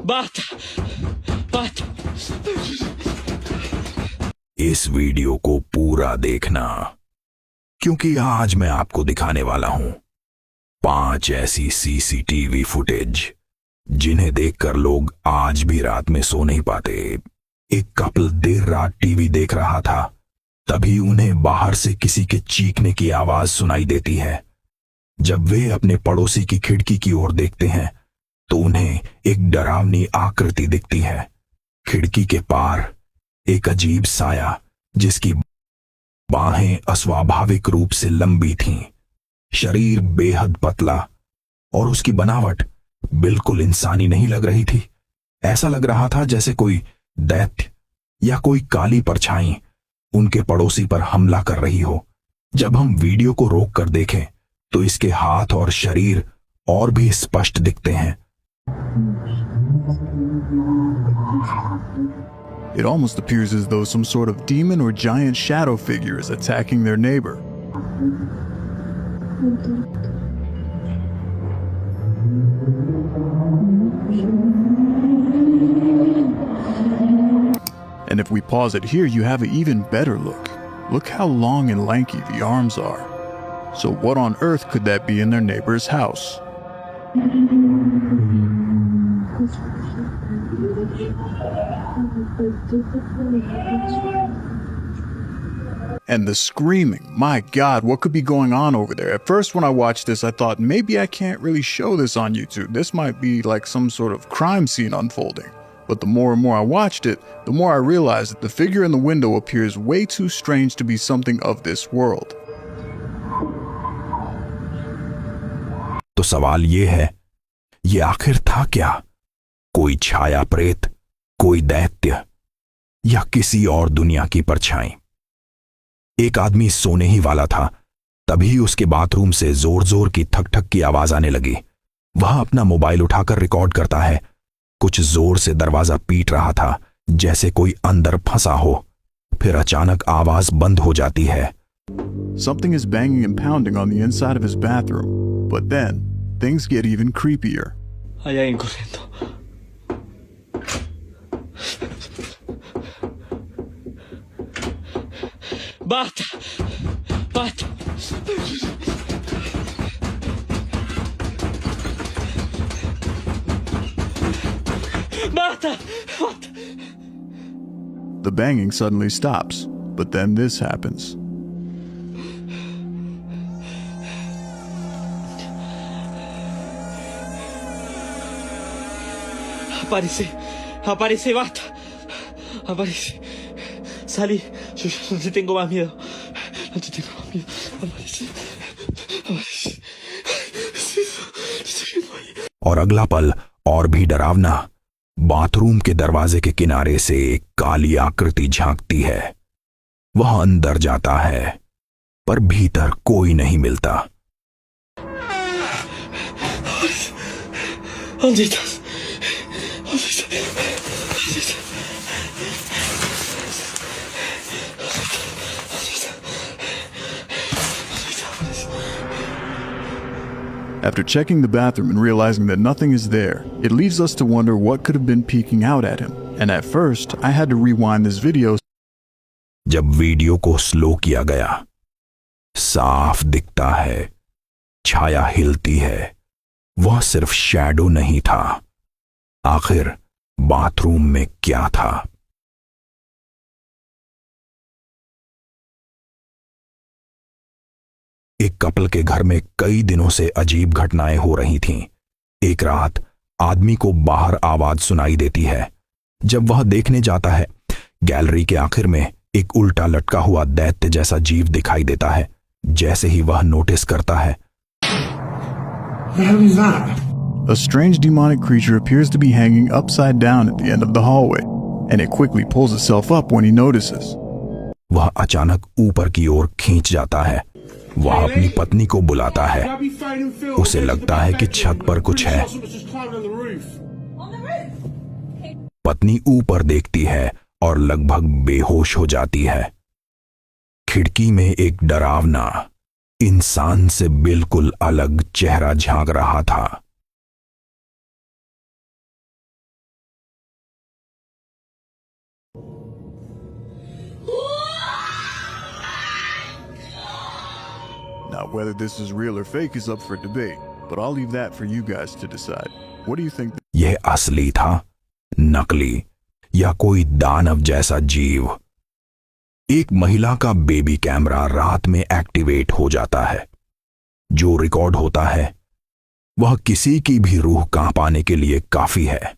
बात बात इस वीडियो को पूरा देखना, क्योंकि आज मैं आपको दिखाने वाला हूं 5 ऐसी सीसीटीवी फुटेज जिन्हें देखकर लोग आज भी रात में सो नहीं पाते। एक कपल देर रात टीवी देख रहा था, तभी उन्हें बाहर से किसी के चीखने की आवाज सुनाई देती है। जब वे अपने पड़ोसी की खिड़की की ओर देखते हैं तो उन्हें एक डरावनी आकृति दिखती है। खिड़की के पार एक अजीब साया, जिसकी बाहें अस्वाभाविक रूप से लंबी थीं, शरीर बेहद पतला और उसकी बनावट बिल्कुल इंसानी नहीं लग रही थी। ऐसा लग रहा था जैसे कोई दैत्य या कोई काली परछाई उनके पड़ोसी पर हमला कर रही हो। जब हम वीडियो को रोक कर देखें तो इसके हाथ और शरीर और भी स्पष्ट दिखते हैं। It almost appears as though some sort of demon or giant shadow figure is attacking their neighbor. And if we pause it here, you have an even better look. Look how long and lanky the arms are. So what on earth could that be in their neighbor's house? And the screaming, my God, what could be going on over there? At first when I watched this, I thought maybe I can't really show this on YouTube. This might be like some sort of crime scene unfolding. But the more and more I watched it, the more I realized that the figure in the window appears way too strange to be something of this world. तो सवाल ये है, ये आखिर था क्या? कोई छाया प्रेत, कोई दैत्य या किसी और दुनिया की परछाई? एक आदमी सोने ही वाला था, तभी उसके बाथरूम से जोर जोर की ठक ठक की आवाज आने लगी। वह अपना मोबाइल उठाकर रिकॉर्ड करता है। कुछ जोर से दरवाजा पीट रहा था, जैसे कोई अंदर फंसा हो। फिर अचानक आवाज बंद हो जाती है। Something is banging and pounding on the inside of his bathroom, but then things get even creepier. Hay alguien corriendo. Basta basta basta basta. The banging suddenly stops, but then this happens. Aparece, basta. Aparece. Salí. Yo no te tengo más miedo. No te tengo más miedo. Aparece. और अगला पल और भी डरावना। Bathroom के दरवाजे के किनारे से एक काली आकृति झांकती है। वह अंदर जाता है, पर भीतर कोई नहीं मिलता। After checking the bathroom and realizing that nothing is there, it leaves us to wonder what could have been peeking out at him. And at first, I had to rewind this video. जब video को slow किया गया, साफ दिखता है, छाया हिलती है। वह सिर्फ शैडो नहीं था। आखिर बाथरूम में क्या था? एक कपल के घर में कई दिनों से अजीब घटनाएं हो रही थीं। एक रात आदमी को बाहर आवाज सुनाई देती है। जब वह देखने जाता है, गैलरी के आखिर में एक उल्टा लटका हुआ दैत्य जैसा जीव दिखाई देता है। जैसे ही वह नोटिस करता है, A strange demonic creature appears to be hanging upside down at the end of the hallway, and it quickly pulls itself up when he notices. वह अचानक ऊपर की ओर खींच जाता है। वह अपनी पत्नी को बुलाता है। उसे लगता है कि छत पर कुछ है। पत्नी ऊपर देखती है और लगभग बेहोश हो जाती है। खिड़की में एक डरावना, इंसान से बिल्कुल अलग चेहरा झांक रहा था। Now, whether this is real or fake is up for debate, but I'll leave that for you guys to decide. What do you think? यह असली था, नकली या कोई दानव जैसा जीव? एक महिला का बेबी कैमरा रात में एक्टिवेट हो जाता है। जो रिकॉर्ड होता है वह किसी की भी रूह कांपाने के लिए काफी है।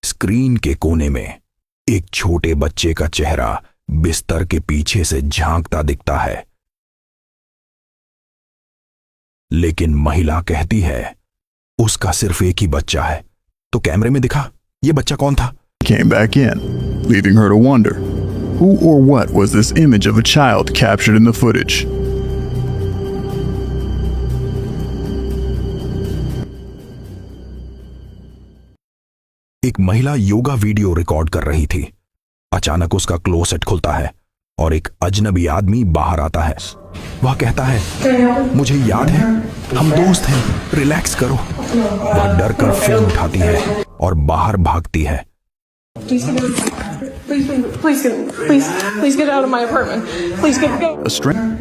स्क्रीन के कोने में एक छोटे बच्चे का चेहरा बिस्तर के पीछे से झांकता दिखता है, लेकिन महिला कहती है उसका सिर्फ एक ही बच्चा है। तो कैमरे में दिखा यह बच्चा कौन था? Came back in, leaving her to wonder, who or what was this image of a child captured in the footage? एक महिला योगा वीडियो रिकॉर्ड कर रही थी। अचानक उसका क्लोसेट खुलता है और एक अजनबी आदमी बाहर आता है। वह कहता है, मुझे याद है, हम दोस्त हैं, रिलैक्स करो। वह डर कर फोन उठाती है और बाहर भागती है। Please get out of my apartment. Please go. A stranger.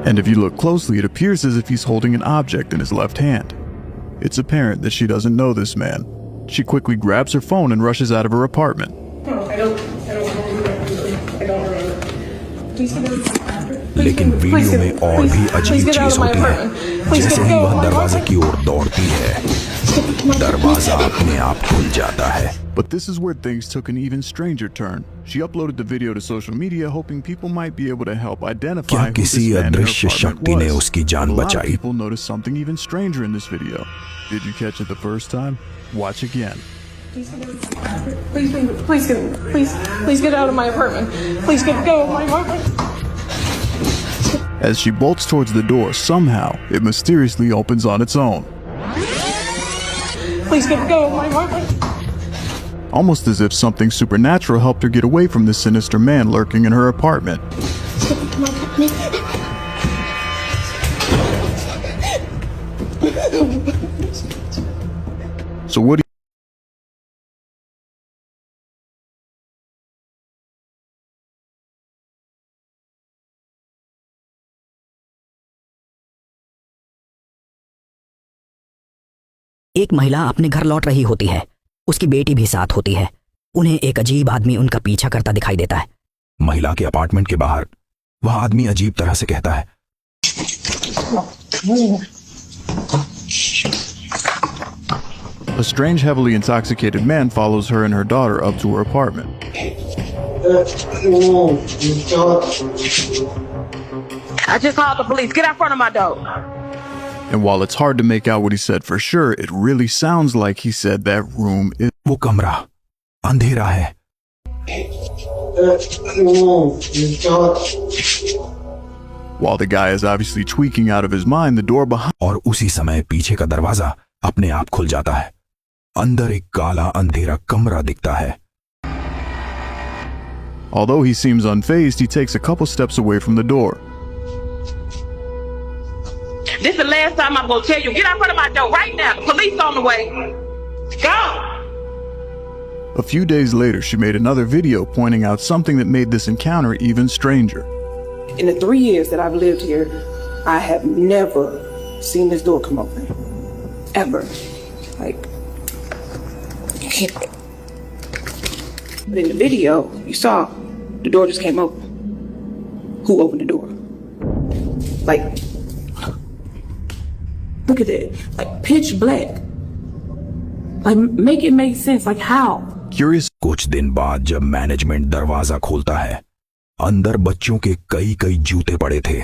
And if you look closely, it appears as if he's holding an object in his left hand. It's apparent that she doesn't know this man. She quickly grabs her phone and rushes out of her apartment. लेकिन video में और भी अजीब चीज होती है। जैसे ही वह दरवाजे की ओर दौड़ती है, दरवाजा अपने आप खुल जाता है। But this is where things took an even stranger turn. She uploaded the video to social media, hoping people might be able to help identify क्या who किसी this man in her अदृश्य apartment शक्ति ने was. उसकी जान But a lot of बचाई? people noticed something even stranger in this video. Did you catch it the first time? Watch again. Please get out of my apartment. Please go of my apartment. As she bolts towards the door, somehow it mysteriously opens on its own. Please go of my apartment. Almost as if something supernatural helped her get away from this sinister man lurking in her apartment. So what do एक महिला अपने घर लौट रही होती है। उसकी बेटी भी साथ होती है। उन्हें एक अजीब आदमी उनका पीछा करता दिखाई देता है। महिला के अपार्टमेंट के बाहर वह आदमी अजीब तरह से कहता है, A strange, heavily intoxicated man follows her and her daughter up to her apartment. I just called the police. Get out front of my door. And while it's hard to make out what he said for sure, it really sounds like he said that room is. वो कमरा अंधेरा है। While the guy is obviously tweaking out of his mind, the door behind. और उसी समय पीछे का दरवाजा अपने आप खुल जाता है। अंदर एक काला अंधेरा कमरा दिखता है। Although he seems unfazed, he takes a couple steps away from the door. This is the last time I'm gonna tell you. Get out front of my door right now. The police on the way. Go. A few days later, she made another video pointing out something that made this encounter even stranger. In the 3 years that I've lived here, I have never seen this door come open. Ever. Like, you can't. But in the video, you saw the door just came open. Who opened the door? Like, look at that. Like, pitch black. Like, make it make sense. Like, how? Curious. कुछ दिन बाद जब management दरवाजा खोलता है, अंदर बच्चों के कई जूते पड़े थे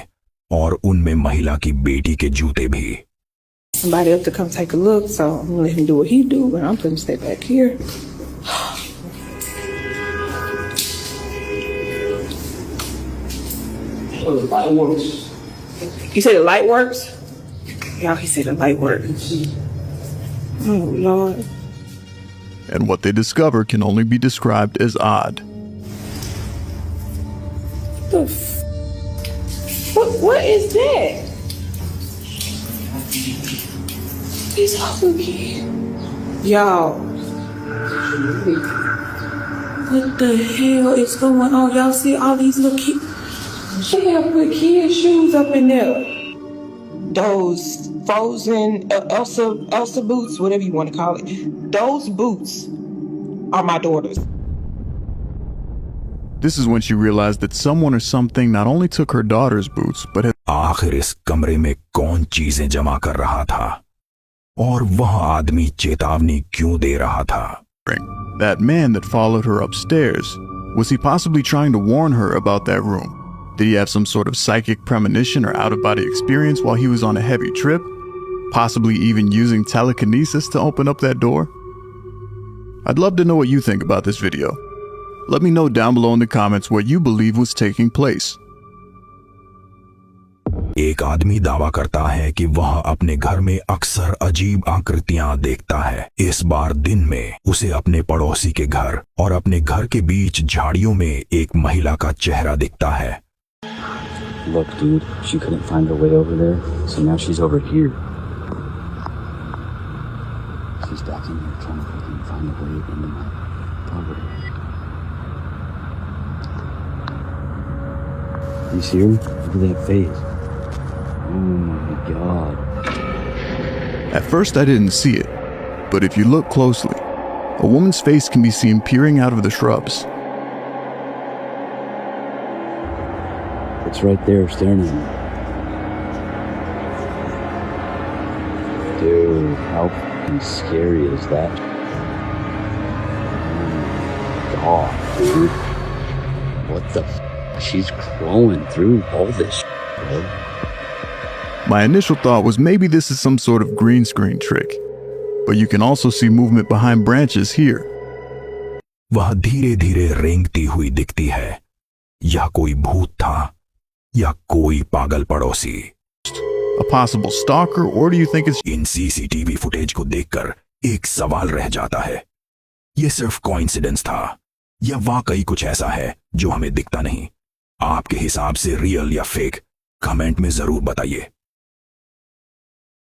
और उनमें महिला की बेटी के जूते भी। Somebody else to come take a look, so I'm gonna let him do what he do, but I'm gonna stay back here. Oh, the light works. You say the light works? Y'all, he said the light works. Oh, Lord. And what they discover can only be described as odd. What is that? It's ugly. Y'all, What the hell is going on? Y'all see all these little kids? She have put kids' shoes up in there. Those frozen Elsa boots, whatever you want to call it. Those boots are my daughter's. This is when she realized that someone or something not only took her daughter's boots, but had आखिर इस कमरे में कौन चीजें जमा कर रहा था और वह आदमी चेतावनी क्यों दे रहा था? that man that followed her upstairs. Was he possibly trying to warn her about that room? Did he have some sort of psychic premonition or out-of-body experience while he was on a heavy trip? Possibly even using telekinesis to open up that door? I'd love to know what you think about this video. Let me know down below in the comments what you believe was taking place. एक आदमी दावा करता है कि वह अपने घर में अक्सर अजीब आकृतियां देखता है। इस बार दिन में उसे अपने पड़ोसी के घर और अपने घर के बीच झाड़ियों में एक महिला का चेहरा दिखता है। Look, dude, she couldn't find her way over there, so now she's over here. She's back in here trying to fucking find a way into my property. You see her? Look at that face. Oh my god. At first I didn't see it, but if you look closely, a woman's face can be seen peering out of the shrubs. It's right there staring at me. Dude, how fucking scary is that? Oh my god, dude. What the f? She's crawling through all this shit, bro. My initial thought was maybe this is some sort of green screen trick, but you can also see movement behind branches here. वह धीरे धीरे रेंगती हुई दिखती है। यह कोई भूत था या कोई पागल पड़ोसी? A possible stalker, or do you think it's in CCTV footage को देखकर एक सवाल रह जाता है, यह सिर्फ कोइंसिडेंस था या वाकई कुछ ऐसा है जो हमें दिखता नहीं? आपके हिसाब से रियल या फेक कमेंट में जरूर बताइए।